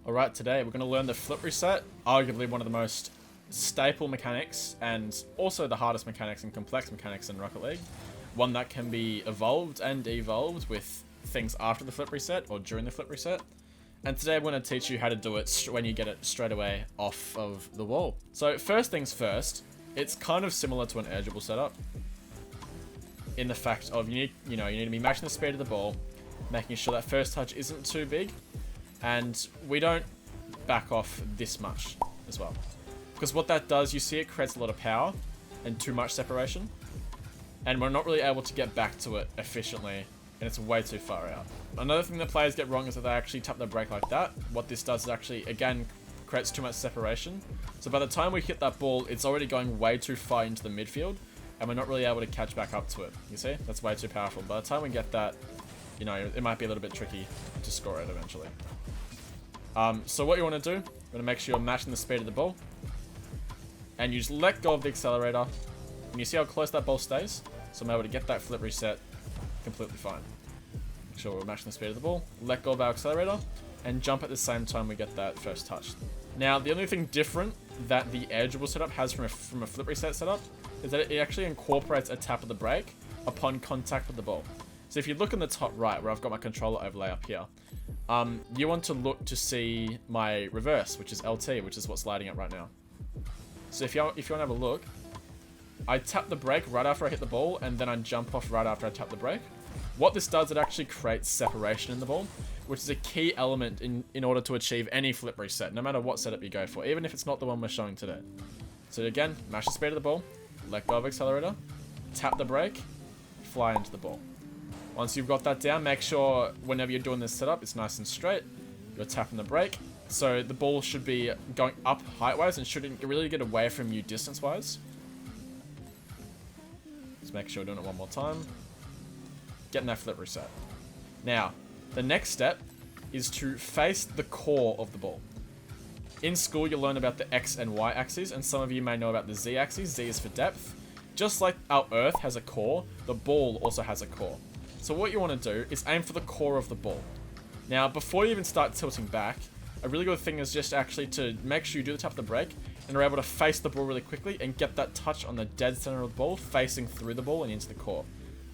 Alright, today we're going to learn the flip reset, arguably one of the most staple mechanics and also the hardest mechanics and complex mechanics in Rocket League. One that can be evolved and devolved with things after the flip reset or during the flip reset. And today I'm going to teach you how to do it when you get it straight away off of the wall. So first things first, it's kind of similar to an air dribble setup in the fact of you need to be matching the speed of the ball, making sure that first touch isn't too big. And we don't back off this much as well. Because what that does, you see it creates a lot of power and too much separation. And we're not really able to get back to it efficiently, and it's way too far out. Another thing that players get wrong is that they actually tap their brake like that. What this does is actually, again, creates too much separation. So by the time we hit that ball, it's already going way too far into the midfield, and we're not really able to catch back up to it. You see? That's way too powerful. By the time we get that, it might be a little bit tricky to score it eventually. So what you want to do, you want to make sure you're matching the speed of the ball. And you just let go of the accelerator. And you see how close that ball stays? So I'm able to get that flip reset completely fine. Make sure we're matching the speed of the ball. Let go of our accelerator. And jump at the same time we get that first touch. Now, the only thing different that the air dribble setup has from a flip reset setup is that it actually incorporates a tap of the brake upon contact with the ball. So if you look in the top right, where I've got my controller overlay up here, you want to look to see my reverse, which is LT, which is what's lighting up right now. So if you want to have a look, I tap the brake right after I hit the ball, and then I jump off right after I tap the brake. What this does, it actually creates separation in the ball, which is a key element in order to achieve any flip reset, no matter what setup you go for, even if it's not the one we're showing today. So again, match the speed of the ball, let go of accelerator, tap the brake, fly into the ball. Once you've got that down, make sure whenever you're doing this setup, it's nice and straight. You're tapping the brake. So the ball should be going up height-wise and shouldn't really get away from you distance-wise. Just make sure we're doing it one more time. Getting that flip reset. Now, the next step is to face the core of the ball. In school, you'll learn about the X and Y axes, and some of you may know about the Z axis. Z is for depth. Just like our Earth has a core, the ball also has a core. So what you want to do is aim for the core of the ball. Now, before you even start tilting back, a really good thing is just actually to make sure you do the tap of the brake and are able to face the ball really quickly and get that touch on the dead center of the ball, facing through the ball and into the core.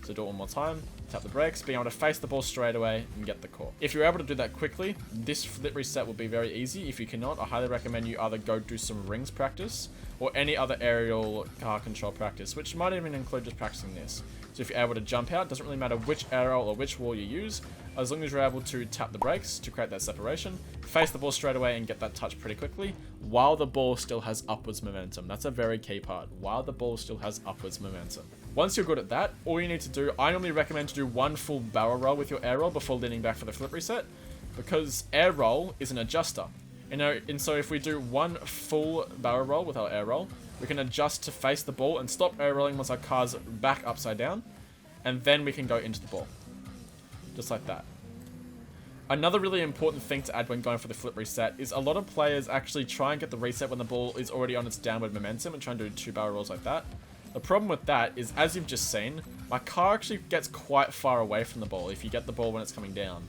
So do it one more time, tap the brakes, being able to face the ball straight away and get the core. If you're able to do that quickly, this flip reset will be very easy. If you cannot, I highly recommend you either go do some rings practice or any other aerial car control practice, which might even include just practicing this. So if you're able to jump out, doesn't really matter which aerial or which wall you use, as long as you're able to tap the brakes to create that separation, face the ball straight away and get that touch pretty quickly, while the ball still has upwards momentum. That's a very key part, while the ball still has upwards momentum. Once you're good at that, all you need to do, I normally recommend to do one full barrel roll with your air roll before leaning back for the flip reset, because air roll is an adjuster. And so if we do one full barrel roll with our air roll, we can adjust to face the ball and stop air rolling once our car's back upside down, and then we can go into the ball. Just like that. Another really important thing to add when going for the flip reset is a lot of players actually try and get the reset when the ball is already on its downward momentum and try and do two barrel rolls like that. The problem with that is, as you've just seen, my car actually gets quite far away from the ball if you get the ball when it's coming down.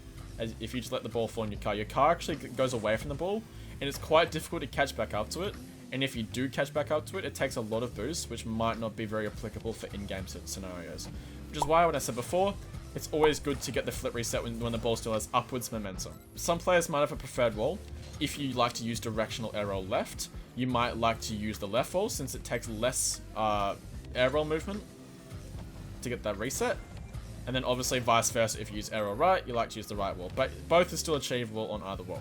If you just let the ball fall in your car actually goes away from the ball, and it's quite difficult to catch back up to it. And if you do catch back up to it, it takes a lot of boost, which might not be very applicable for in-game scenarios. Which is why, what I said before, it's always good to get the flip reset when the ball still has upwards momentum. Some players might have a preferred wall. If you like to use directional air roll left, you might like to use the left wall since it takes less air roll movement to get that reset. And then obviously vice versa, if you use air roll right, you like to use the right wall. But both are still achievable on either wall.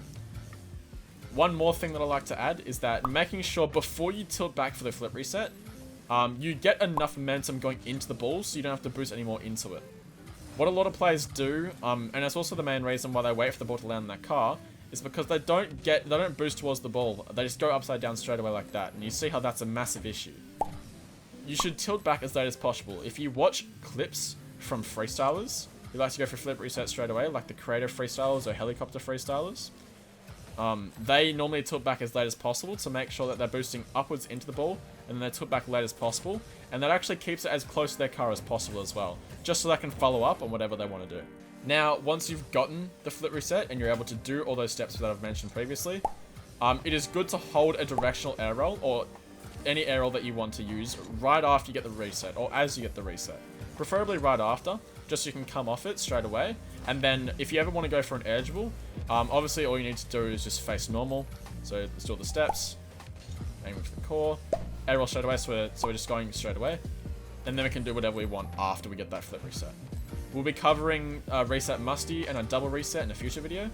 One more thing that I like to add is that making sure before you tilt back for the flip reset, you get enough momentum going into the ball so you don't have to boost any more into it. What a lot of players do, and it's also the main reason why they wait for the ball to land in that car, is because they don't boost towards the ball. They just go upside down straight away like that, and you see how that's a massive issue. You should tilt back as late as possible. If you watch clips from freestylers who like to go for flip reset straight away, like the creative freestylers or helicopter freestylers, they normally tilt back as late as possible to make sure that they're boosting upwards into the ball, and then they tilt back late as possible, and that actually keeps it as close to their car as possible as well, just so they can follow up on whatever they want to do. Now, once you've gotten the flip reset and you're able to do all those steps that I've mentioned previously, it is good to hold a directional air roll or any air roll that you want to use right after you get the reset or as you get the reset. Preferably right after, just so you can come off it straight away. And then if you ever want to go for an edgeable, obviously all you need to do is just face normal. So let's do all the steps, aiming for the core, air roll straight away, so we're just going straight away. And then we can do whatever we want after we get that flip reset. We'll be covering reset musty and a double reset in a future video.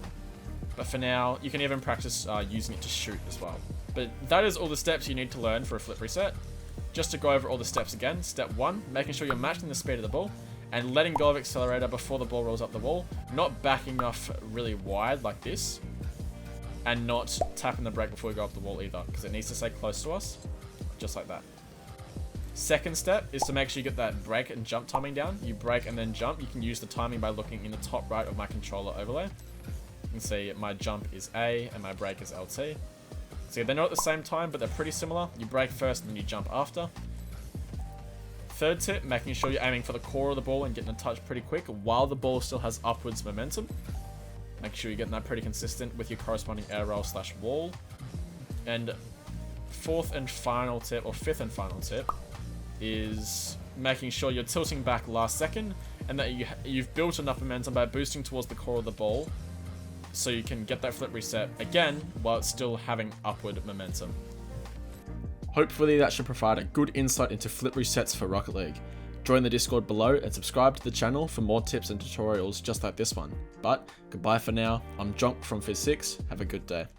But for now, you can even practice using it to shoot as well. But that is all the steps you need to learn for a flip reset. Just to go over all the steps again. Step 1, making sure you're matching the speed of the ball and letting go of accelerator before the ball rolls up the wall. Not backing off really wide like this. And not tapping the brake before we go up the wall either, because it needs to stay close to us. Just like that. Second step is to make sure you get that brake and jump timing down. You brake and then jump. You can use the timing by looking in the top right of my controller overlay. You can see my jump is A and my brake is LT. So they're not at the same time, but they're pretty similar. You brake first and then you jump after. Third tip, making sure you're aiming for the core of the ball and getting a touch pretty quick while the ball still has upwards momentum. Make sure you're getting that pretty consistent with your corresponding air roll / wall. And fourth and final tip, or fifth and final tip, is making sure you're tilting back last second and that you've built enough momentum by boosting towards the core of the ball so you can get that flip reset again while it's still having upward momentum. Hopefully that should provide a good insight into flip resets for Rocket League. Join the Discord below and subscribe to the channel for more tips and tutorials just like this one. But goodbye for now, I'm Jonk from FIZ6, have a good day.